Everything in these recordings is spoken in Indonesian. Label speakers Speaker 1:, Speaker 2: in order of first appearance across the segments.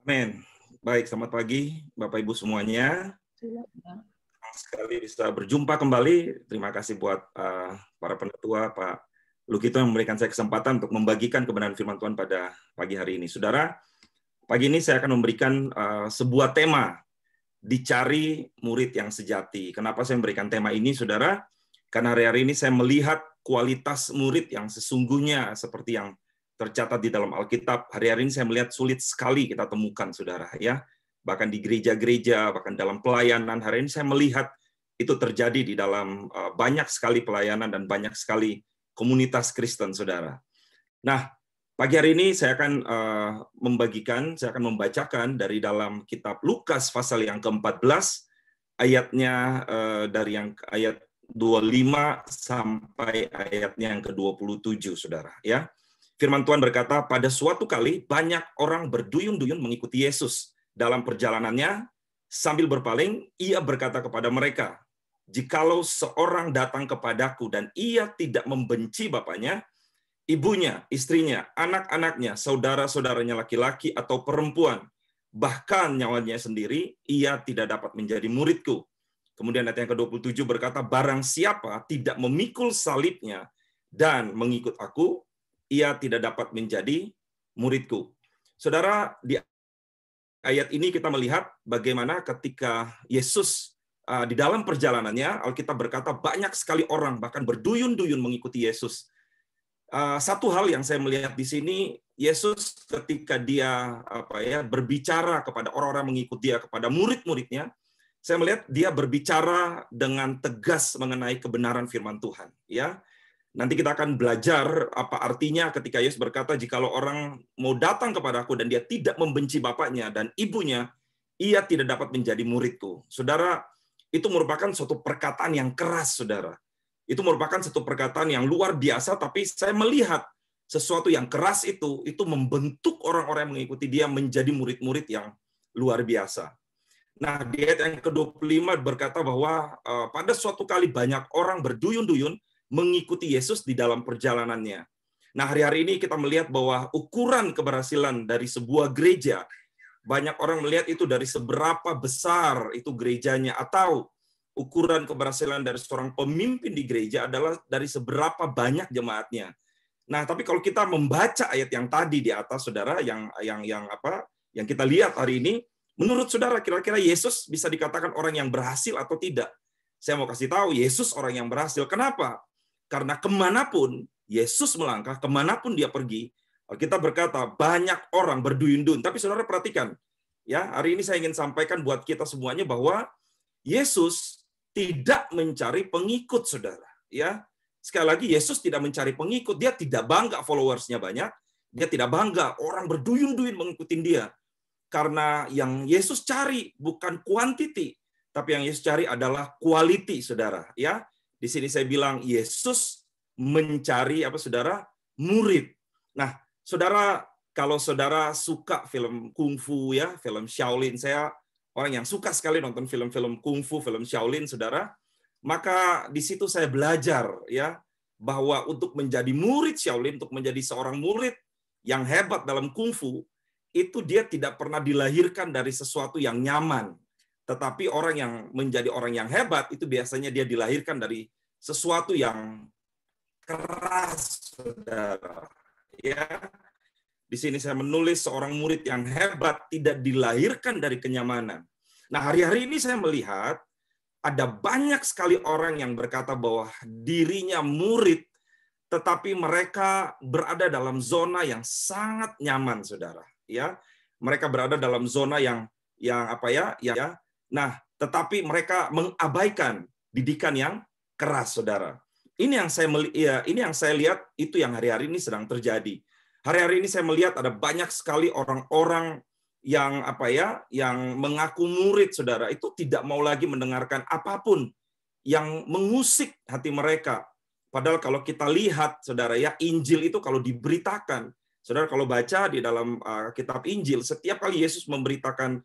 Speaker 1: Amin. Baik, selamat pagi Bapak Ibu semuanya. Senang sekali bisa berjumpa kembali. Terima kasih buat para penatua, Pak Lukito yang memberikan saya kesempatan untuk membagikan kebenaran firman Tuhan pada pagi hari ini. Saudara, pagi ini saya akan memberikan sebuah tema, dicari murid yang sejati. Kenapa saya memberikan tema ini, Saudara? Karena hari-hari ini saya melihat kualitas murid yang sesungguhnya seperti yang tercatat di dalam Alkitab. Hari-hari ini saya melihat sulit sekali kita temukan, Saudara, ya. Bahkan di gereja-gereja, bahkan dalam pelayanan, hari ini saya melihat itu terjadi di dalam banyak sekali pelayanan dan banyak sekali komunitas Kristen, Saudara. Nah, pagi hari ini saya akan saya akan membacakan dari dalam kitab Lukas pasal yang ke-14, ayatnya dari yang ayat 25 sampai ayatnya yang ke-27, Saudara, ya. Firman Tuhan berkata, pada suatu kali banyak orang berduyun-duyun mengikuti Yesus. Dalam perjalanannya, sambil berpaling, ia berkata kepada mereka, jikalau seorang datang kepadaku dan ia tidak membenci bapaknya, ibunya, istrinya, anak-anaknya, saudara-saudaranya laki-laki atau perempuan, bahkan nyawanya sendiri, ia tidak dapat menjadi muridku. Kemudian ayat yang ke-27 berkata, barang siapa tidak memikul salibnya dan mengikut aku, ia tidak dapat menjadi muridku. Saudara, di ayat ini kita melihat bagaimana ketika Yesus di dalam perjalanannya, Alkitab berkata banyak sekali orang bahkan berduyun-duyun mengikuti Yesus. Satu hal yang saya melihat di sini, Yesus ketika dia berbicara kepada orang-orang mengikut dia, kepada murid-muridnya, saya melihat dia berbicara dengan tegas mengenai kebenaran firman Tuhan, ya. Nanti kita akan belajar apa artinya ketika Yesus berkata, jikalau orang mau datang kepadaku dan dia tidak membenci bapaknya dan ibunya, ia tidak dapat menjadi muridku. Saudara, itu merupakan suatu perkataan yang keras, saudara. Itu merupakan satu perkataan yang luar biasa, tapi saya melihat sesuatu yang keras itu membentuk orang-orang yang mengikuti dia menjadi murid-murid yang luar biasa. Nah, di ayat yang ke-25 berkata bahwa pada suatu kali banyak orang berduyun-duyun mengikuti Yesus di dalam perjalanannya. Nah, hari-hari ini kita melihat bahwa ukuran keberhasilan dari sebuah gereja, banyak orang melihat itu dari seberapa besar itu gerejanya, atau ukuran keberhasilan dari seorang pemimpin di gereja adalah dari seberapa banyak jemaatnya. Nah, tapi kalau kita membaca ayat yang tadi di atas, saudara, yang kita lihat hari ini, menurut saudara kira-kira Yesus bisa dikatakan orang yang berhasil atau tidak? Saya mau kasih tahu, Yesus orang yang berhasil. Kenapa? Karena kemanapun Yesus melangkah, kemanapun dia pergi, kita berkata banyak orang berduyun-duyun. Tapi saudara perhatikan, ya, hari ini saya ingin sampaikan buat kita semuanya bahwa Yesus tidak mencari pengikut, saudara. Ya, sekali lagi Yesus tidak mencari pengikut. Dia tidak bangga followersnya banyak. Dia tidak bangga orang berduyun-duyun mengikuti dia. Karena yang Yesus cari bukan quantity, tapi yang Yesus cari adalah quality, saudara. Ya. Di sini saya bilang Yesus mencari saudara? Murid. Nah, saudara, kalau saudara suka film kungfu, ya, film Shaolin, saya orang yang suka sekali nonton film-film kungfu, film Shaolin, saudara. Maka di situ saya belajar, ya, bahwa untuk menjadi murid Shaolin, untuk menjadi seorang murid yang hebat dalam kungfu, itu dia tidak pernah dilahirkan dari sesuatu yang nyaman. Tetapi orang yang menjadi orang yang hebat itu biasanya dia dilahirkan dari sesuatu yang keras, saudara. Ya, di sini saya menulis seorang murid yang hebat tidak dilahirkan dari kenyamanan. Nah, hari-hari ini saya melihat ada banyak sekali orang yang berkata bahwa dirinya murid, tetapi mereka berada dalam zona yang sangat nyaman, saudara. Ya, mereka berada dalam zona yang Nah, tetapi mereka mengabaikan didikan yang keras, saudara. Ini yang saya lihat itu yang hari-hari ini sedang terjadi. Hari-hari ini saya melihat ada banyak sekali orang-orang yang yang mengaku murid, saudara, itu tidak mau lagi mendengarkan apapun yang mengusik hati mereka. Padahal kalau kita lihat, saudara, ya, Injil itu kalau diberitakan, saudara, kalau baca di dalam kitab Injil, setiap kali Yesus memberitakan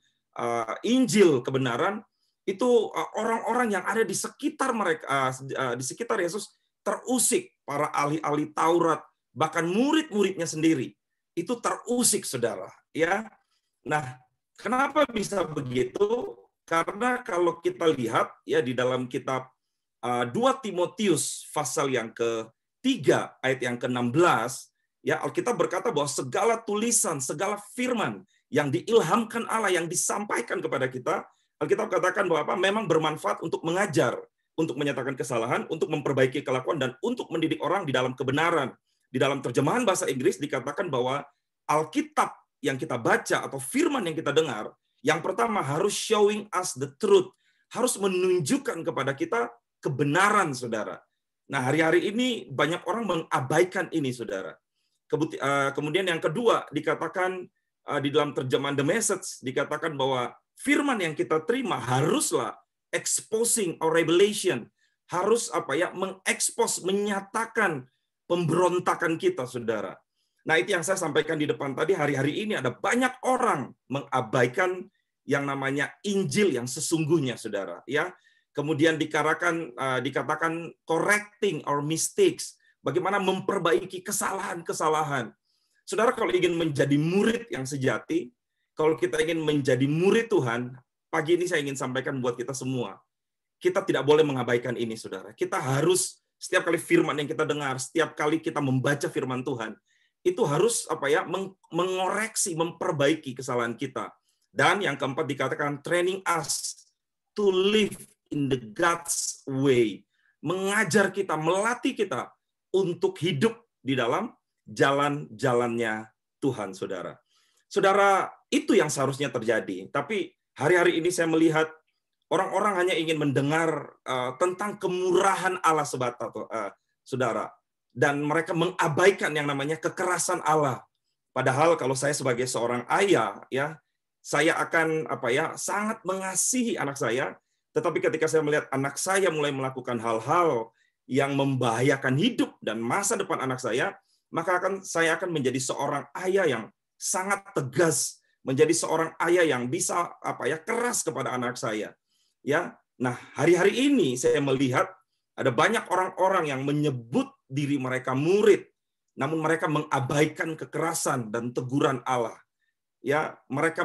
Speaker 1: Injil kebenaran, itu orang-orang yang ada di sekitar mereka, di sekitar Yesus terusik. Para ahli-ahli Taurat, bahkan murid-muridnya sendiri, itu terusik, saudara. Ya, nah, Kenapa bisa begitu? Karena kalau kita lihat ya di dalam kitab 2 Timotius pasal yang ke-3 ayat yang ke-16, ya Alkitab berkata bahwa segala tulisan, segala firman yang diilhamkan Allah, yang disampaikan kepada kita, Alkitab katakan bahwa apa? Memang bermanfaat untuk mengajar, untuk menyatakan kesalahan, untuk memperbaiki kelakuan, dan untuk mendidik orang di dalam kebenaran. Di dalam terjemahan bahasa Inggris dikatakan bahwa Alkitab yang kita baca atau firman yang kita dengar, yang pertama harus showing us the truth, harus menunjukkan kepada kita kebenaran, saudara. Nah, hari-hari ini banyak orang mengabaikan ini, saudara. Kemudian yang kedua dikatakan di dalam terjemahan The Message dikatakan bahwa firman yang kita terima haruslah exposing or revelation, harus mengekspos, menyatakan pemberontakan kita, saudara. Nah, itu yang saya sampaikan di depan tadi. Hari-hari ini ada banyak orang mengabaikan yang namanya Injil yang sesungguhnya, saudara. Ya, kemudian dikatakan correcting our mistakes, bagaimana memperbaiki kesalahan-kesalahan. Saudara, kalau ingin menjadi murid yang sejati, kalau kita ingin menjadi murid Tuhan, pagi ini saya ingin sampaikan buat kita semua, kita tidak boleh mengabaikan ini, saudara. Kita harus setiap kali firman yang kita dengar, setiap kali kita membaca firman Tuhan, itu harus mengoreksi, memperbaiki kesalahan kita. Dan yang keempat dikatakan training us to live in the God's way. Mengajar kita, melatih kita untuk hidup di dalam jalan-jalannya Tuhan, saudara. Saudara, itu yang seharusnya terjadi. Tapi hari-hari ini saya melihat orang-orang hanya ingin mendengar tentang kemurahan Allah semata, saudara. Dan mereka mengabaikan yang namanya kekerasan Allah. Padahal kalau saya sebagai seorang ayah, ya, saya akan sangat mengasihi anak saya. Tetapi ketika saya melihat anak saya mulai melakukan hal-hal yang membahayakan hidup dan masa depan anak saya, maka saya akan menjadi seorang ayah yang sangat tegas, menjadi seorang ayah yang bisa keras kepada anak saya. Ya, nah hari-hari ini saya melihat ada banyak orang-orang yang menyebut diri mereka murid, namun mereka mengabaikan kekerasan dan teguran Allah. Ya, mereka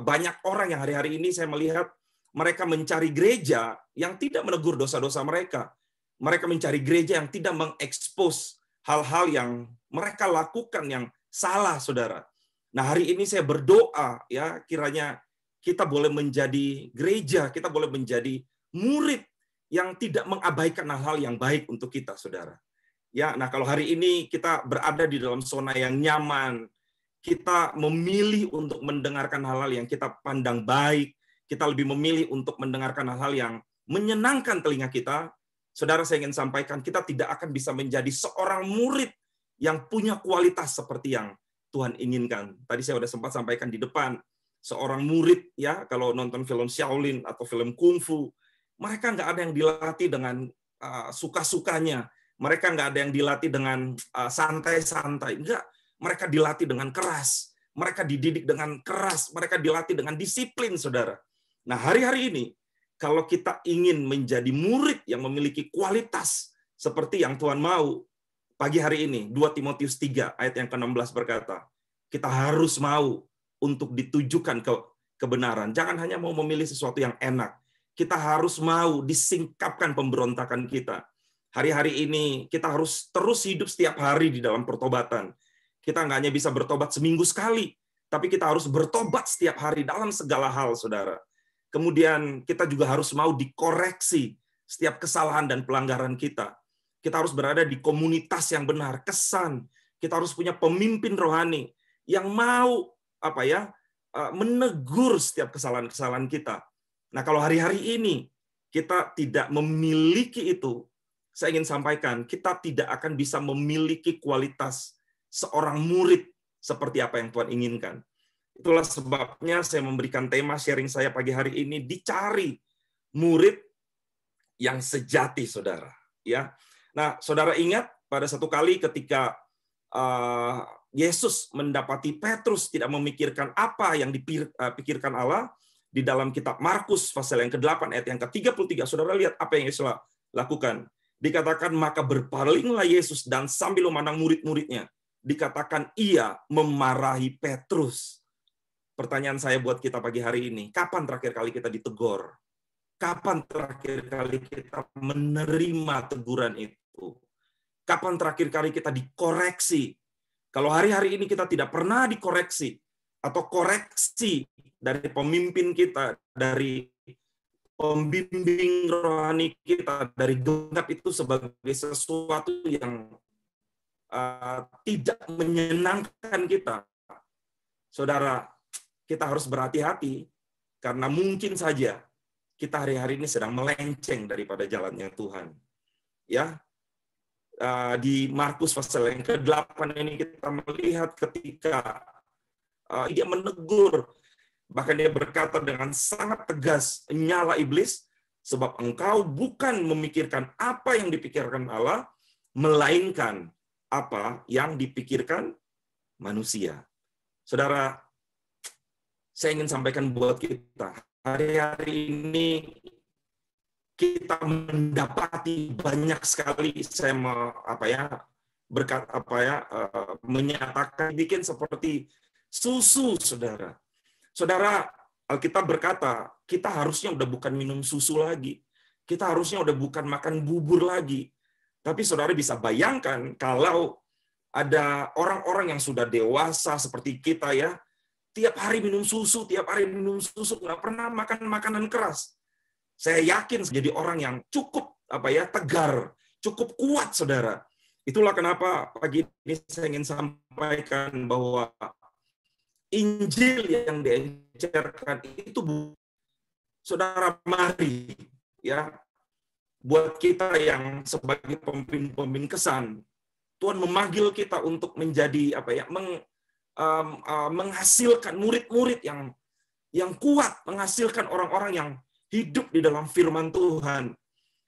Speaker 1: banyak orang yang hari-hari ini saya melihat mereka mencari gereja yang tidak menegur dosa-dosa mereka. Mereka mencari gereja yang tidak mengekspos hal-hal yang mereka lakukan yang salah, saudara. Nah, hari ini saya berdoa, ya, kiranya kita boleh menjadi gereja, kita boleh menjadi murid yang tidak mengabaikan hal-hal yang baik untuk kita, saudara. Ya, nah kalau hari ini kita berada di dalam zona yang nyaman, kita memilih untuk mendengarkan hal-hal yang kita pandang baik, kita lebih memilih untuk mendengarkan hal-hal yang menyenangkan telinga kita. Saudara, saya ingin sampaikan, kita tidak akan bisa menjadi seorang murid yang punya kualitas seperti yang Tuhan inginkan. Tadi saya sudah sempat sampaikan di depan, seorang murid, ya, kalau nonton film Shaolin atau film Kungfu, mereka nggak ada yang dilatih dengan suka-sukanya. Mereka nggak ada yang dilatih dengan santai-santai. Enggak. Mereka dilatih dengan keras. Mereka dididik dengan keras. Mereka dilatih dengan disiplin, saudara. Nah, hari-hari ini, kalau kita ingin menjadi murid yang memiliki kualitas seperti yang Tuhan mau, pagi hari ini, 2 Timotius 3, ayat yang ke-16 berkata, kita harus mau untuk ditujukan ke kebenaran. Jangan hanya mau memilih sesuatu yang enak. Kita harus mau disingkapkan pemberontakan kita. Hari-hari ini kita harus terus hidup setiap hari di dalam pertobatan. Kita nggak hanya bisa bertobat seminggu sekali, tapi kita harus bertobat setiap hari dalam segala hal, saudara. Kemudian kita juga harus mau dikoreksi setiap kesalahan dan pelanggaran kita. Kita harus berada di komunitas yang benar, kesan. Kita harus punya pemimpin rohani yang mau menegur setiap kesalahan-kesalahan kita. Nah, kalau hari-hari ini kita tidak memiliki itu, saya ingin sampaikan, kita tidak akan bisa memiliki kualitas seorang murid seperti apa yang Tuhan inginkan. Itulah sebabnya saya memberikan tema sharing saya pagi hari ini, dicari murid yang sejati, saudara. Ya, nah, saudara ingat pada satu kali ketika Yesus mendapati Petrus tidak memikirkan apa yang dipikirkan Allah, di dalam kitab Markus pasal yang ke-8 ayat yang ke-33, saudara lihat apa yang Yesus lakukan. Dikatakan, maka berpalinglah Yesus dan sambil memandang murid-muridnya, dikatakan ia memarahi Petrus. pertanyaan saya buat kita pagi hari ini, kapan terakhir kali kita ditegur? Kapan terakhir kali kita menerima teguran itu? Kapan terakhir kali kita dikoreksi? Kalau hari-hari ini kita tidak pernah dikoreksi, atau koreksi dari pemimpin kita, dari pembimbing rohani kita, dari genap itu sebagai sesuatu yang tidak menyenangkan kita, saudara, kita harus berhati-hati, karena mungkin saja kita hari-hari ini sedang melenceng daripada jalannya Tuhan. Ya, di Markus pasal yang ke-8 ini kita melihat ketika dia menegur, bahkan dia berkata dengan sangat tegas, nyala iblis, sebab engkau bukan memikirkan apa yang dipikirkan Allah, melainkan apa yang dipikirkan manusia. Saudara, saya ingin sampaikan buat kita, hari-hari ini kita mendapati banyak sekali, saya menyatakan bikin seperti susu, saudara. Saudara, Alkitab berkata, kita harusnya udah bukan minum susu lagi. Kita harusnya udah bukan makan bubur lagi. Tapi saudara bisa bayangkan kalau ada orang-orang yang sudah dewasa seperti kita ya, tiap hari minum susu, nggak pernah makan makanan keras. Saya yakin jadi orang yang cukup tegar, cukup kuat, saudara. Itulah kenapa pagi ini saya ingin sampaikan bahwa Injil yang diencerkan itu, saudara, mari ya, buat kita yang sebagai pemimpin kesan, Tuhan memanggil kita untuk menjadi menghasilkan murid-murid yang kuat, menghasilkan orang-orang yang hidup di dalam firman Tuhan.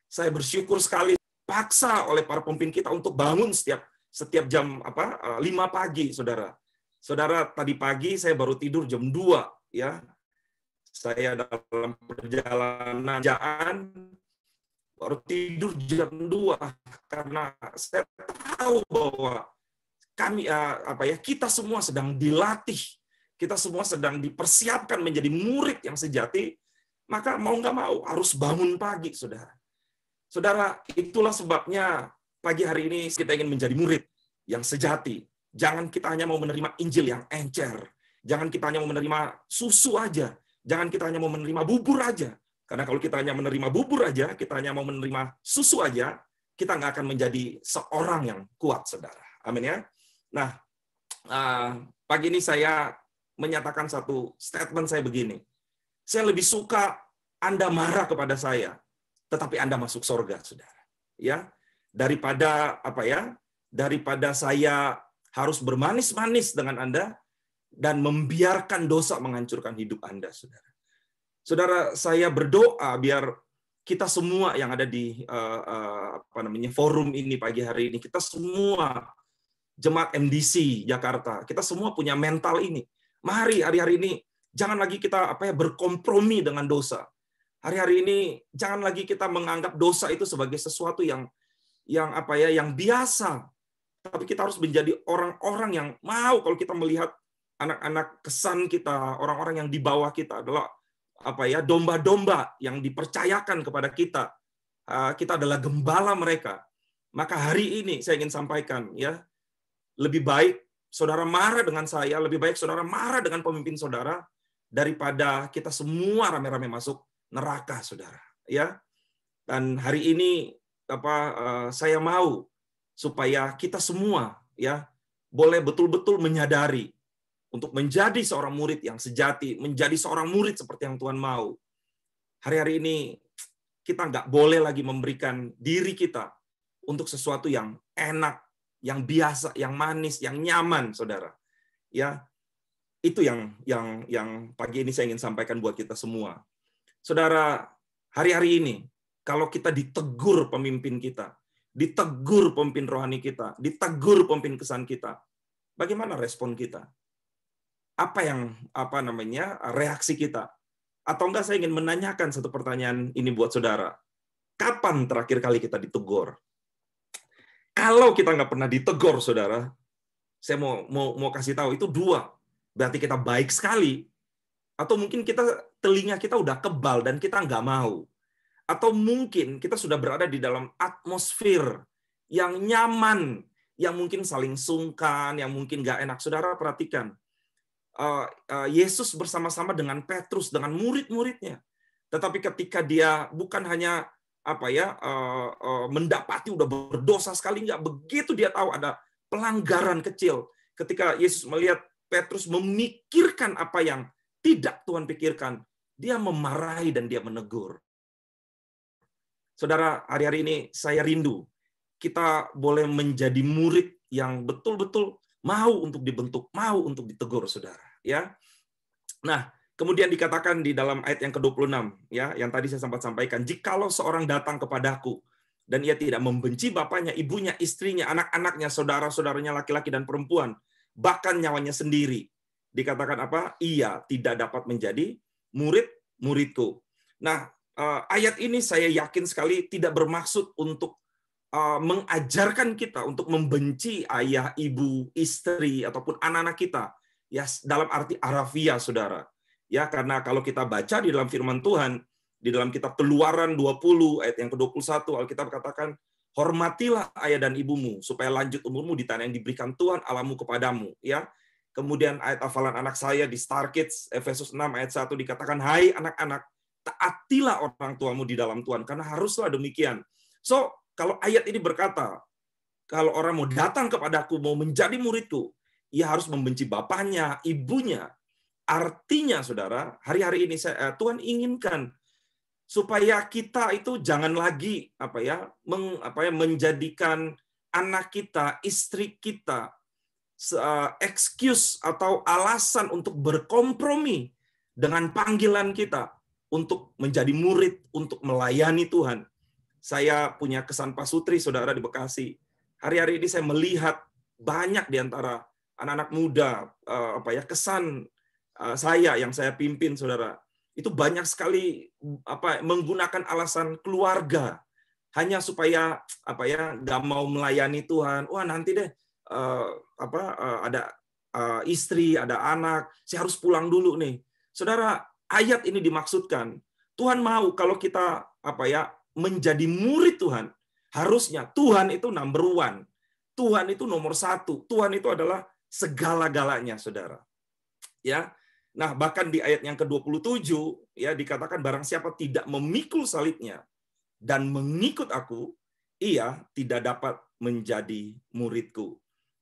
Speaker 1: Saya bersyukur sekali paksa oleh para pemimpin kita untuk bangun setiap jam 5 pagi, saudara. Saudara, tadi pagi saya baru tidur jam 2 ya. Saya dalam perjalanan baru tidur jam 2 karena saya tahu bahwa kita semua sedang dilatih, kita semua sedang dipersiapkan menjadi murid yang sejati, maka mau nggak mau harus bangun pagi, saudara. Saudara, itulah sebabnya pagi hari ini kita ingin menjadi murid yang sejati. Jangan kita hanya mau menerima Injil yang encer. Jangan kita hanya mau menerima susu aja. Jangan kita hanya mau menerima bubur aja. Karena kalau kita hanya menerima bubur aja, kita hanya mau menerima susu aja, kita nggak akan menjadi seorang yang kuat, saudara. Amin ya. Nah, pagi ini saya menyatakan satu statement saya begini. Saya lebih suka Anda marah kepada saya, tetapi Anda masuk surga, saudara. Ya, daripada daripada saya harus bermanis-manis dengan Anda dan membiarkan dosa menghancurkan hidup Anda, saudara. Saudara, saya berdoa biar kita semua yang ada di forum ini pagi hari ini, kita semua jemaat MDC Jakarta, kita semua punya mental ini. Mari hari-hari ini jangan lagi kita berkompromi dengan dosa. Hari-hari ini jangan lagi kita menganggap dosa itu sebagai sesuatu yang biasa. Tapi kita harus menjadi orang-orang yang mau, kalau kita melihat anak-anak kesan kita, orang-orang yang di bawah kita adalah domba-domba yang dipercayakan kepada kita. Kita adalah gembala mereka. Maka hari ini saya ingin sampaikan ya, lebih baik saudara marah dengan saya, lebih baik saudara marah dengan pemimpin saudara daripada kita semua rame-rame masuk neraka, saudara. Ya. Dan hari ini saya mau supaya kita semua ya boleh betul-betul menyadari untuk menjadi seorang murid yang sejati, menjadi seorang murid seperti yang Tuhan mau. Hari-hari ini kita nggak boleh lagi memberikan diri kita untuk sesuatu yang enak, yang biasa, yang manis, yang nyaman, saudara. Ya, itu yang pagi ini saya ingin sampaikan buat kita semua. Saudara, hari-hari ini kalau kita ditegur pemimpin kita, ditegur pemimpin rohani kita, ditegur pemimpin kesan kita, bagaimana respon kita? Apa yang reaksi kita? Atau enggak, saya ingin menanyakan satu pertanyaan ini buat saudara. Kapan terakhir kali kita ditegur? Kalau kita nggak pernah ditegur, saudara, saya mau kasih tahu itu 2. Berarti kita baik sekali. Atau mungkin telinga kita udah kebal dan kita nggak mau. Atau mungkin kita sudah berada di dalam atmosfer yang nyaman, yang mungkin saling sungkan, yang mungkin nggak enak. Saudara perhatikan, Yesus bersama-sama dengan Petrus, dengan murid-muridnya. Tetapi ketika dia bukan hanya mendapati udah berdosa sekali, nggak, begitu dia tahu ada pelanggaran kecil. Ketika Yesus melihat Petrus memikirkan apa yang tidak Tuhan pikirkan, dia memarahi dan dia menegur. Saudara, hari-hari ini saya rindu kita boleh menjadi murid yang betul-betul mau untuk dibentuk, mau untuk ditegur, saudara. Ya, nah kemudian dikatakan di dalam ayat yang ke-26, ya, yang tadi saya sempat sampaikan, jikalau seorang datang kepadaku dan ia tidak membenci bapaknya, ibunya, istrinya, anak-anaknya, saudara-saudaranya laki-laki dan perempuan, bahkan nyawanya sendiri, dikatakan apa? Ia tidak dapat menjadi murid-muridku. Nah, ayat ini saya yakin sekali tidak bermaksud untuk mengajarkan kita untuk membenci ayah, ibu, istri, ataupun anak-anak kita. Ya, dalam arti harafiah, saudara. Ya, karena kalau kita baca di dalam firman Tuhan, di dalam kitab Keluaran 20 ayat yang ke-21, Alkitab katakan, hormatilah ayah dan ibumu supaya lanjut umurmu di tanah yang diberikan Tuhan Allahmu kepadamu. Ya, kemudian ayat hafalan anak saya di Star Kids Efesus 6 ayat 1 dikatakan, hai anak-anak, taatilah orang tuamu di dalam Tuhan, karena haruslah demikian. So, kalau ayat ini berkata, kalau orang mau datang kepadaku, mau menjadi muridku, ia harus membenci bapaknya, ibunya. Artinya, saudara, hari-hari ini Tuhan inginkan supaya kita itu jangan lagi menjadikan anak kita, istri kita, excuse atau alasan untuk berkompromi dengan panggilan kita untuk menjadi murid, untuk melayani Tuhan. Saya punya kesan pasutri, saudara, di Bekasi. Hari-hari ini saya melihat banyak di antara anak-anak muda, kesan saya yang saya pimpin, saudara, itu banyak sekali menggunakan alasan keluarga hanya supaya nggak mau melayani Tuhan. Wah, nanti deh ada istri, ada anak, saya harus pulang dulu nih. Saudara, ayat ini dimaksudkan Tuhan mau kalau kita menjadi murid Tuhan, harusnya Tuhan itu number one. Tuhan itu nomor satu. Tuhan itu adalah segala-galanya, saudara. Ya, nah bahkan di ayat yang ke-27 ya dikatakan barang siapa tidak memikul salibnya dan mengikut aku, ia tidak dapat menjadi muridku.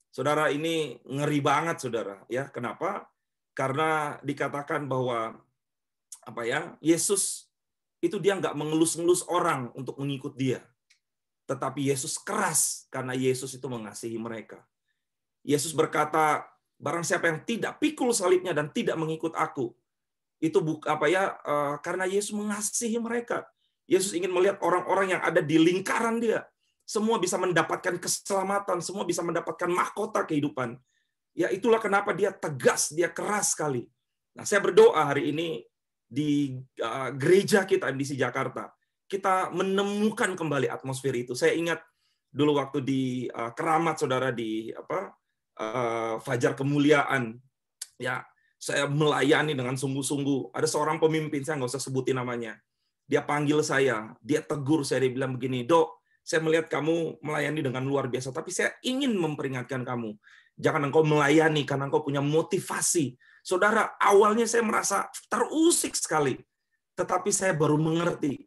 Speaker 1: Saudara, ini ngeri banget, saudara. Ya, kenapa? Karena dikatakan bahwa Yesus itu dia nggak mengelus-ngelus orang untuk mengikut dia. Tetapi Yesus keras karena Yesus itu mengasihi mereka. Yesus berkata, barang siapa yang tidak pikul salibnya dan tidak mengikut aku, itu karena Yesus mengasihi mereka. Yesus ingin melihat orang-orang yang ada di lingkaran dia. Semua bisa mendapatkan keselamatan, semua bisa mendapatkan mahkota kehidupan. Ya, itulah kenapa dia tegas, dia keras sekali. Nah, saya berdoa hari ini di gereja kita MDC Jakarta, kita menemukan kembali atmosfer itu. Saya ingat dulu waktu di Keramat, saudara, di Fajar Kemuliaan, ya, saya melayani dengan sungguh-sungguh. Ada seorang pemimpin, saya nggak usah sebutin namanya. Dia panggil saya, dia tegur saya, dia bilang begini, Dok, saya melihat kamu melayani dengan luar biasa, tapi saya ingin memperingatkan kamu, jangan engkau melayani karena engkau punya motivasi. Saudara, awalnya saya merasa terusik sekali, tetapi saya baru mengerti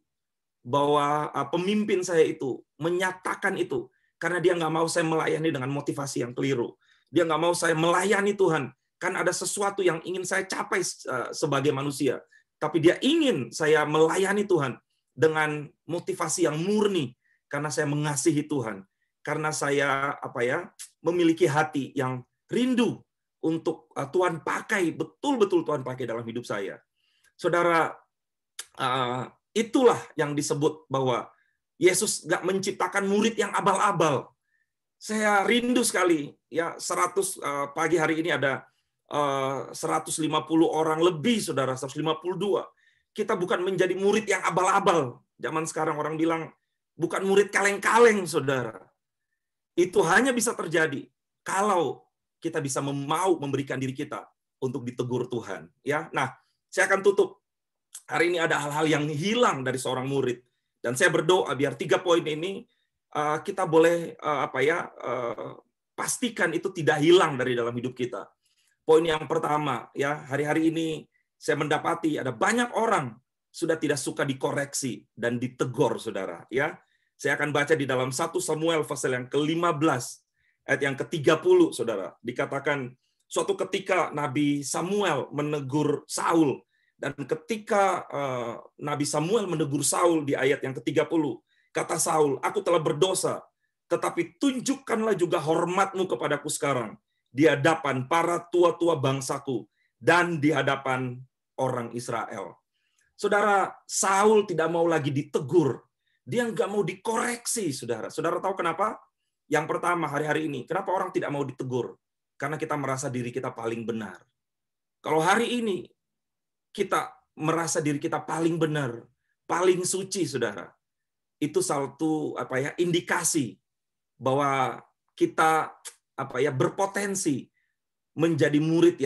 Speaker 1: bahwa pemimpin saya itu menyatakan itu karena dia nggak mau saya melayani dengan motivasi yang keliru. Dia nggak mau saya melayani Tuhan kan ada sesuatu yang ingin saya capai sebagai manusia, tapi dia ingin saya melayani Tuhan dengan motivasi yang murni karena saya mengasihi Tuhan, karena saya memiliki hati yang rindu untuk Tuhan pakai, betul-betul Tuhan pakai dalam hidup saya. Saudara, itulah yang disebut bahwa Yesus nggak menciptakan murid yang abal-abal. Saya rindu sekali, ya, 100 pagi hari ini ada 150 orang lebih, saudara, 152. Kita bukan menjadi murid yang abal-abal. Zaman sekarang orang bilang bukan murid kaleng-kaleng, saudara. Itu hanya bisa terjadi kalau kita bisa mau memberikan diri kita untuk ditegur Tuhan. Ya, nah saya akan tutup. Hari ini ada hal-hal yang hilang dari seorang murid. Dan saya berdoa biar 3 poin ini kita boleh pastikan itu tidak hilang dari dalam hidup kita. Poin yang pertama, ya, hari-hari ini saya mendapati ada banyak orang sudah tidak suka dikoreksi dan ditegur, saudara. Ya, saya akan baca di dalam 1 Samuel pasal yang ke-15 ayat yang ke-30, saudara. Dikatakan suatu ketika Nabi Samuel menegur Saul, dan ketika Nabi Samuel menegur Saul di ayat yang ke-30, kata Saul, "Aku telah berdosa, tetapi tunjukkanlah juga hormatmu kepadaku sekarang di hadapan para tua-tua bangsaku dan di hadapan orang Israel." Saudara, Saul tidak mau lagi ditegur. Dia nggak mau dikoreksi, saudara. Saudara tahu kenapa? Yang pertama, hari-hari ini, kenapa orang tidak mau ditegur? Karena kita merasa diri kita paling benar. Kalau hari ini kita merasa diri kita paling benar, paling suci, saudara, itu satu indikasi bahwa kita berpotensi menjadi murid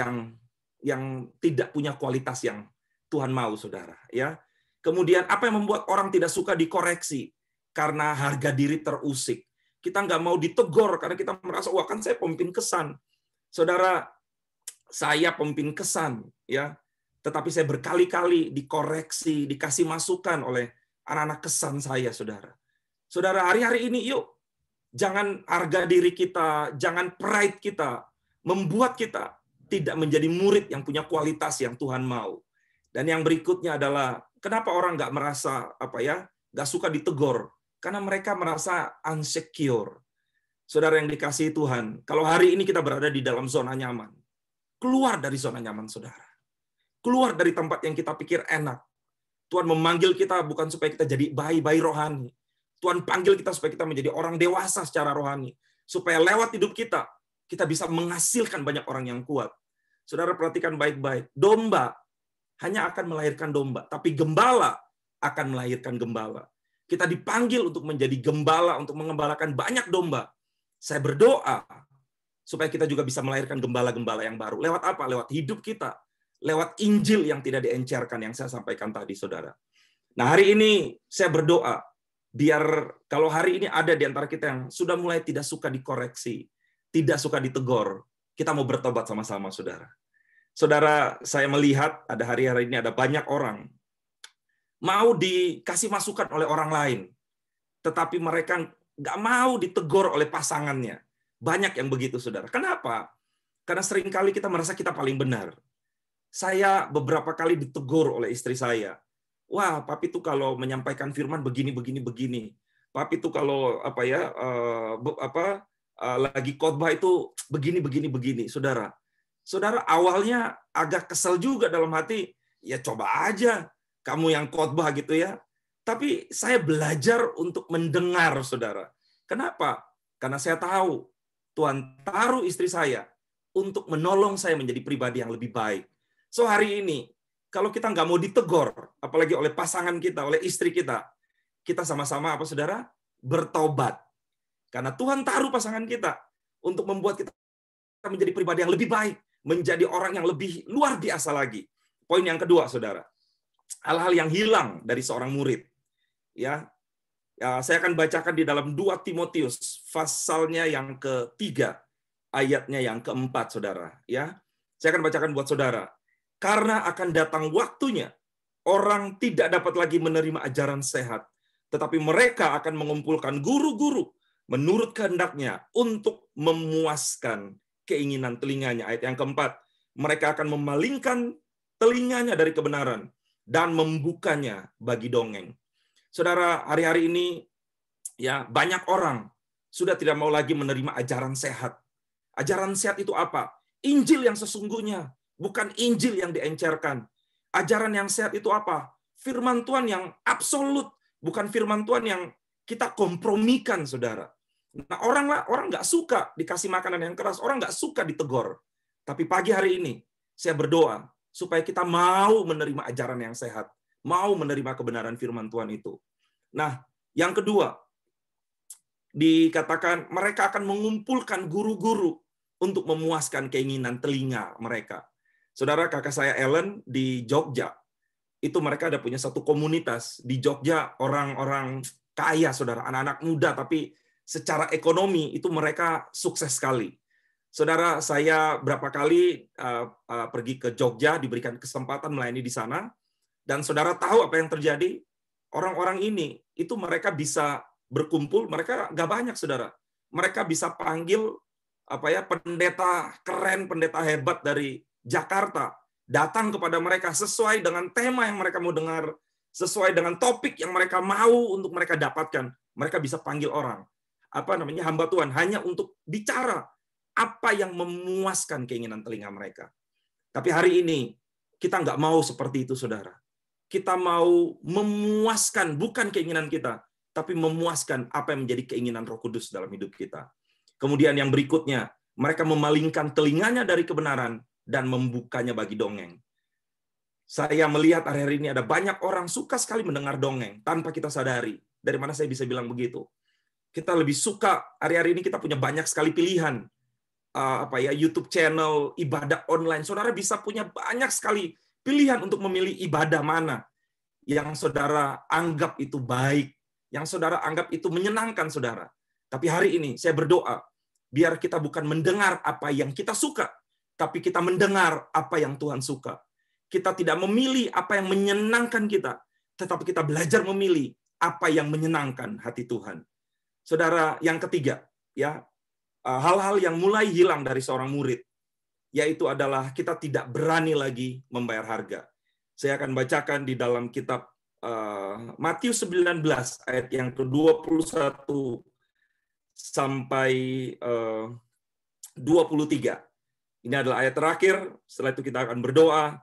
Speaker 1: yang tidak punya kualitas yang Tuhan mau, saudara. Ya. Kemudian apa yang membuat orang tidak suka dikoreksi? Karena harga diri terusik. Kita nggak mau ditegur karena kita merasa, wah, kan saya pemimpin kesan. Saudara, saya pemimpin kesan, ya. Tetapi saya berkali-kali dikoreksi, dikasih masukan oleh anak-anak kesan saya, saudara. Saudara, hari-hari ini yuk, jangan harga diri kita, jangan pride kita membuat kita tidak menjadi murid yang punya kualitas yang Tuhan mau. Dan yang berikutnya adalah, kenapa orang nggak merasa nggak suka ditegur? Karena mereka merasa insecure. Saudara yang dikasihi Tuhan, kalau hari ini kita berada di dalam zona nyaman, keluar dari zona nyaman, saudara. Keluar dari tempat yang kita pikir enak. Tuhan memanggil kita bukan supaya kita jadi bayi-bayi rohani. Tuhan panggil kita supaya kita menjadi orang dewasa secara rohani. Supaya lewat hidup kita bisa menghasilkan banyak orang yang kuat. Saudara perhatikan baik-baik. Domba hanya akan melahirkan domba, tapi gembala akan melahirkan gembala. Kita dipanggil untuk menjadi gembala, untuk mengembalakan banyak domba. Saya berdoa supaya kita juga bisa melahirkan gembala-gembala yang baru. Lewat apa? Lewat hidup kita. Lewat Injil yang tidak diencerkan, yang saya sampaikan tadi, saudara. Nah, hari ini saya berdoa, biar kalau hari ini ada di antara kita yang sudah mulai tidak suka dikoreksi, tidak suka ditegur, kita mau bertobat sama-sama, saudara. Saudara, saya melihat ada hari-hari ini ada banyak orang mau dikasih masukan oleh orang lain, tetapi mereka nggak mau ditegur oleh pasangannya. Banyak yang begitu, saudara. Kenapa? Karena seringkali kita merasa kita paling benar. Saya beberapa kali ditegur oleh istri saya. Wah, papi tuh kalau menyampaikan firman begini. Papi tuh kalau lagi khotbah itu begini. Saudara, awalnya agak kesel juga dalam hati. Ya coba aja kamu yang khotbah gitu ya. Tapi saya belajar untuk mendengar, saudara. Kenapa? Karena saya tahu Tuhan taruh istri saya untuk menolong saya menjadi pribadi yang lebih baik. So hari ini, kalau kita nggak mau ditegur, apalagi oleh pasangan kita, oleh istri kita sama-sama saudara? Bertobat. Karena Tuhan taruh pasangan kita untuk membuat kita menjadi pribadi yang lebih baik, menjadi orang yang lebih luar biasa lagi. Poin yang kedua, saudara. Hal-hal yang hilang dari seorang murid. Ya, saya akan bacakan di dalam 2 Timotius, pasalnya yang ke-3, ayatnya yang ke-4, saudara. Ya, saya akan bacakan buat saudara. Karena akan datang waktunya, orang tidak dapat lagi menerima ajaran sehat, tetapi mereka akan mengumpulkan guru-guru menurut kehendaknya untuk memuaskan keinginan telinganya. Ayat yang keempat, mereka akan memalingkan telinganya dari kebenaran dan membukanya bagi dongeng. Saudara, hari-hari ini ya banyak orang sudah tidak mau lagi menerima ajaran sehat. Ajaran sehat itu apa? Injil yang sesungguhnya, bukan Injil yang diencerkan. Ajaran yang sehat itu apa? Firman Tuhan yang absolut, bukan firman Tuhan yang kita kompromikan, saudara. Nah, orang nggak suka dikasih makanan yang keras, orang nggak suka ditegur. Tapi pagi hari ini, saya berdoa supaya kita mau menerima ajaran yang sehat, mau menerima kebenaran firman Tuhan itu. Nah, yang kedua, dikatakan mereka akan mengumpulkan guru-guru untuk memuaskan keinginan telinga mereka. Saudara, kakak saya Ellen di Jogja, itu mereka ada punya satu komunitas. Di Jogja orang-orang kaya, saudara, anak-anak muda, tapi secara ekonomi itu mereka sukses sekali. Saudara, saya berapa kali pergi ke Jogja, diberikan kesempatan melayani di sana, dan saudara tahu apa yang terjadi? Orang-orang ini, itu mereka bisa berkumpul, mereka nggak banyak, saudara. Mereka bisa panggil pendeta keren, pendeta hebat dari Jakarta, datang kepada mereka sesuai dengan tema yang mereka mau dengar, sesuai dengan topik yang mereka mau untuk mereka dapatkan. Mereka bisa panggil orang, hamba Tuhan, hanya untuk bicara apa yang memuaskan keinginan telinga mereka. Tapi hari ini, kita nggak mau seperti itu, saudara. Kita mau memuaskan, bukan keinginan kita, tapi memuaskan apa yang menjadi keinginan Roh Kudus dalam hidup kita. Kemudian yang berikutnya, mereka memalingkan telinganya dari kebenaran dan membukanya bagi dongeng. Saya melihat hari-hari ini ada banyak orang suka sekali mendengar dongeng tanpa kita sadari. Dari mana saya bisa bilang begitu? Kita lebih suka, hari-hari ini kita punya banyak sekali pilihan. YouTube channel, ibadah online. Saudara bisa punya banyak sekali pilihan untuk memilih ibadah mana yang saudara anggap itu baik, yang saudara anggap itu menyenangkan saudara. Tapi hari ini saya berdoa, biar kita bukan mendengar apa yang kita suka, tapi kita mendengar apa yang Tuhan suka. Kita tidak memilih apa yang menyenangkan kita, tetapi kita belajar memilih apa yang menyenangkan hati Tuhan. Saudara, yang ketiga, ya, hal-hal yang mulai hilang dari seorang murid, yaitu adalah kita tidak berani lagi membayar harga. Saya akan bacakan di dalam kitab Matius 19 ayat yang ke-21 sampai 23. Ini adalah ayat terakhir, setelah itu kita akan berdoa.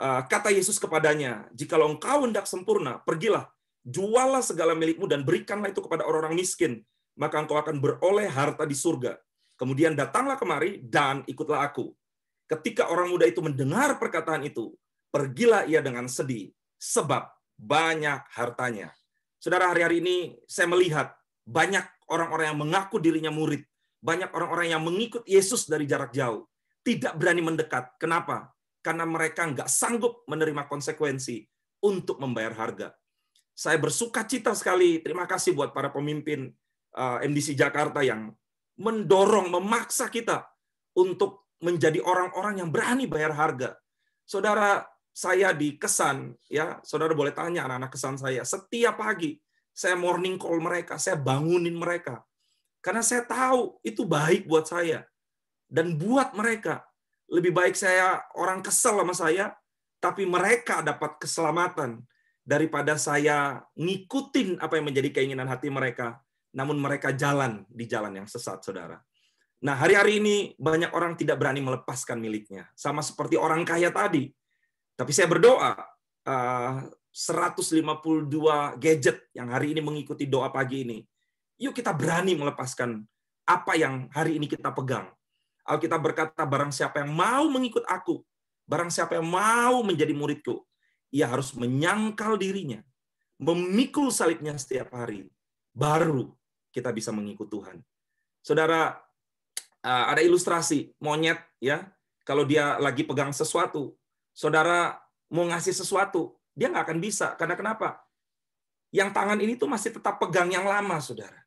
Speaker 1: Kata Yesus kepadanya, "Jikalau engkau hendak sempurna, pergilah, jualah segala milikmu dan berikanlah itu kepada orang-orang miskin, maka engkau akan beroleh harta di surga. Kemudian datanglah kemari dan ikutlah aku." Ketika orang muda itu mendengar perkataan itu, pergilah ia dengan sedih, sebab banyak hartanya. Saudara, hari-hari ini saya melihat banyak orang-orang yang mengaku dirinya murid, banyak orang-orang yang mengikut Yesus dari jarak jauh, tidak berani mendekat. Kenapa? Karena mereka nggak sanggup menerima konsekuensi untuk membayar harga. Saya bersuka cita sekali, terima kasih buat para pemimpin MDC Jakarta yang mendorong, memaksa kita untuk menjadi orang-orang yang berani bayar harga. Saudara, saya di Kesan, ya, saudara boleh tanya anak-anak Kesan saya, setiap pagi saya morning call mereka, saya bangunin mereka. Karena saya tahu itu baik buat saya. Dan buat mereka, lebih baik saya orang kesel sama saya, tapi mereka dapat keselamatan daripada saya ngikutin apa yang menjadi keinginan hati mereka, namun mereka jalan di jalan yang sesat, saudara. Nah, hari-hari ini banyak orang tidak berani melepaskan miliknya, sama seperti orang kaya tadi. Tapi saya berdoa, 152 gadget yang hari ini mengikuti doa pagi ini, yuk kita berani melepaskan apa yang hari ini kita pegang. Alkitab berkata, barang siapa yang mau mengikut aku, barang siapa yang mau menjadi muridku, ia harus menyangkal dirinya, memikul salibnya setiap hari, baru kita bisa mengikut Tuhan. Saudara, ada ilustrasi monyet, ya, kalau dia lagi pegang sesuatu, saudara mau ngasih sesuatu, dia nggak akan bisa. Karena kenapa? Yang tangan ini tuh masih tetap pegang yang lama, saudara.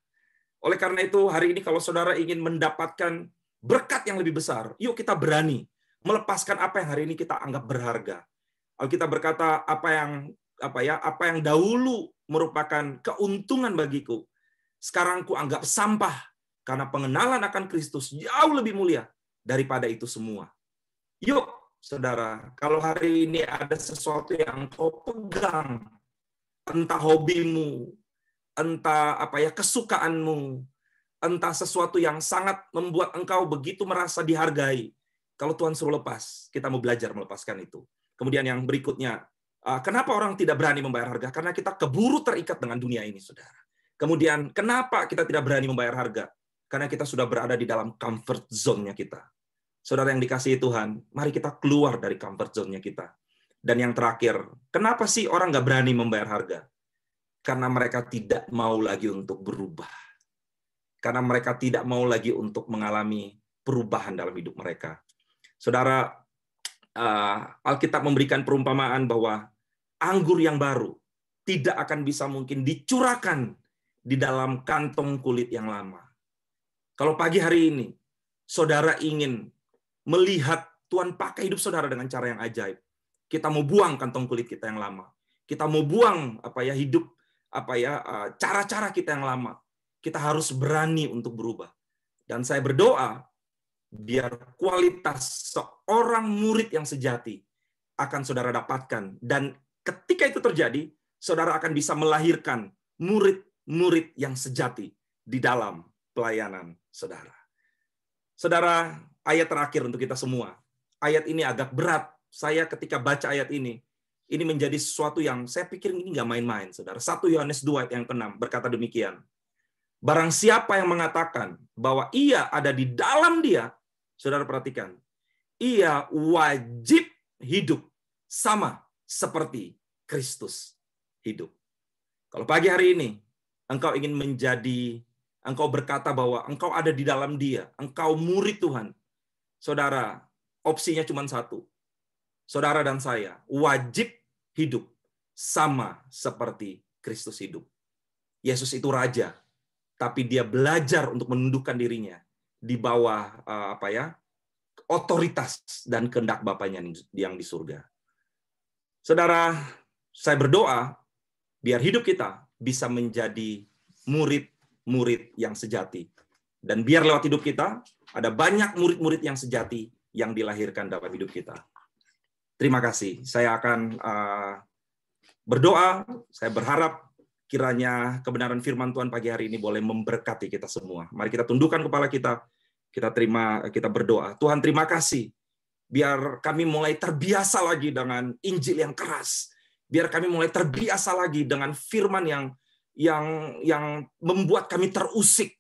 Speaker 1: Oleh karena itu, hari ini kalau saudara ingin mendapatkan berkat yang lebih besar, yuk kita berani melepaskan apa yang hari ini kita anggap berharga. Alkitab berkata, apa yang dahulu merupakan keuntungan bagiku, sekarang ku anggap sampah, karena pengenalan akan Kristus jauh lebih mulia daripada itu semua. Yuk, saudara, kalau hari ini ada sesuatu yang kau pegang, entah hobimu, entah kesukaanmu, entah sesuatu yang sangat membuat engkau begitu merasa dihargai. Kalau Tuhan suruh lepas, kita mau belajar melepaskan itu. Kemudian yang berikutnya, kenapa orang tidak berani membayar harga? Karena kita keburu terikat dengan dunia ini, saudara. Kemudian, kenapa kita tidak berani membayar harga? Karena kita sudah berada di dalam comfort zone-nya kita. Saudara yang dikasihi Tuhan, mari kita keluar dari comfort zone-nya kita. Dan yang terakhir, kenapa sih orang nggak berani membayar harga? Karena mereka tidak mau lagi untuk berubah. Karena mereka tidak mau lagi untuk mengalami perubahan dalam hidup mereka. Saudara, Alkitab memberikan perumpamaan bahwa anggur yang baru tidak akan bisa mungkin dicurahkan di dalam kantong kulit yang lama. Kalau pagi hari ini saudara ingin melihat Tuhan pakai hidup saudara dengan cara yang ajaib, kita mau buang kantong kulit kita yang lama. Kita mau buang hidup cara-cara kita yang lama. Kita harus berani untuk berubah. Dan saya berdoa biar kualitas seorang murid yang sejati akan saudara dapatkan. Dan ketika itu terjadi, saudara akan bisa melahirkan murid-murid yang sejati di dalam pelayanan saudara. Saudara, ayat terakhir untuk kita semua. Ayat ini agak berat. Saya ketika baca ayat ini menjadi sesuatu yang saya pikir ini nggak main-main, saudara. 1 Yohanes 2 ayat yang ke-6 berkata demikian. Barang siapa yang mengatakan bahwa ia ada di dalam dia, saudara perhatikan, ia wajib hidup sama seperti Kristus hidup. Kalau pagi hari ini engkau ingin engkau berkata bahwa engkau ada di dalam dia, engkau murid Tuhan, saudara, opsinya cuma satu. Saudara dan saya wajib hidup sama seperti Kristus hidup. Yesus itu raja, tapi dia belajar untuk menundukkan dirinya di bawah otoritas dan kehendak Bapanya yang di surga. Saudara, saya berdoa biar hidup kita bisa menjadi murid-murid yang sejati. Dan biar lewat hidup kita ada banyak murid-murid yang sejati yang dilahirkan dalam hidup kita. Terima kasih. Saya akan berdoa. Saya berharap kiranya kebenaran firman Tuhan pagi hari ini boleh memberkati kita semua. Mari kita tundukkan kepala kita. Kita berdoa. Tuhan, terima kasih. Biar kami mulai terbiasa lagi dengan Injil yang keras. Biar kami mulai terbiasa lagi dengan firman yang membuat kami terusik.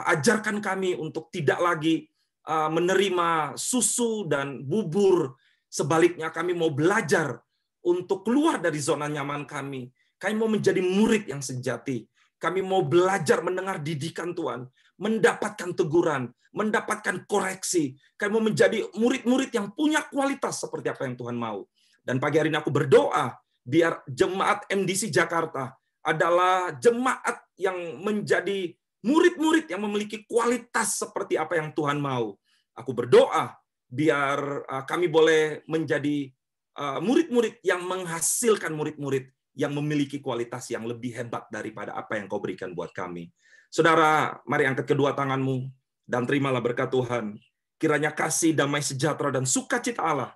Speaker 1: Ajarkan kami untuk tidak lagi menerima susu dan bubur. Sebaliknya kami mau belajar untuk keluar dari zona nyaman kami. Kami mau menjadi murid yang sejati. Kami mau belajar mendengar didikan Tuhan, mendapatkan teguran, mendapatkan koreksi. Kami mau menjadi murid-murid yang punya kualitas seperti apa yang Tuhan mau. Dan pagi hari ini aku berdoa, biar jemaat MDC Jakarta adalah jemaat yang menjadi murid-murid yang memiliki kualitas seperti apa yang Tuhan mau. Aku berdoa, biar kami boleh menjadi murid-murid yang menghasilkan murid-murid yang memiliki kualitas yang lebih hebat daripada apa yang Kau berikan buat kami. Saudara, mari angkat kedua tanganmu dan terimalah berkat Tuhan. Kiranya kasih, damai sejahtera, dan sukacita Allah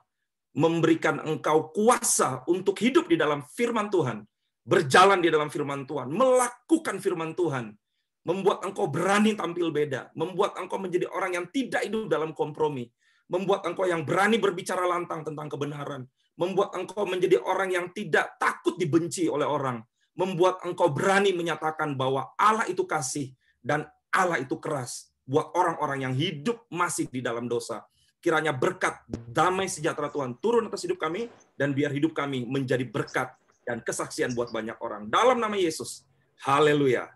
Speaker 1: memberikan engkau kuasa untuk hidup di dalam firman Tuhan, berjalan di dalam firman Tuhan, melakukan firman Tuhan, membuat engkau berani tampil beda, membuat engkau menjadi orang yang tidak hidup dalam kompromi, membuat engkau yang berani berbicara lantang tentang kebenaran, membuat engkau menjadi orang yang tidak takut dibenci oleh orang, membuat engkau berani menyatakan bahwa Allah itu kasih dan Allah itu keras buat orang-orang yang hidup masih di dalam dosa. Kiranya berkat, damai sejahtera Tuhan turun atas hidup kami, dan biar hidup kami menjadi berkat dan kesaksian buat banyak orang. Dalam nama Yesus, haleluya.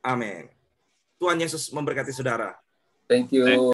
Speaker 1: Amin. Tuhan Yesus memberkati saudara.
Speaker 2: Thank you.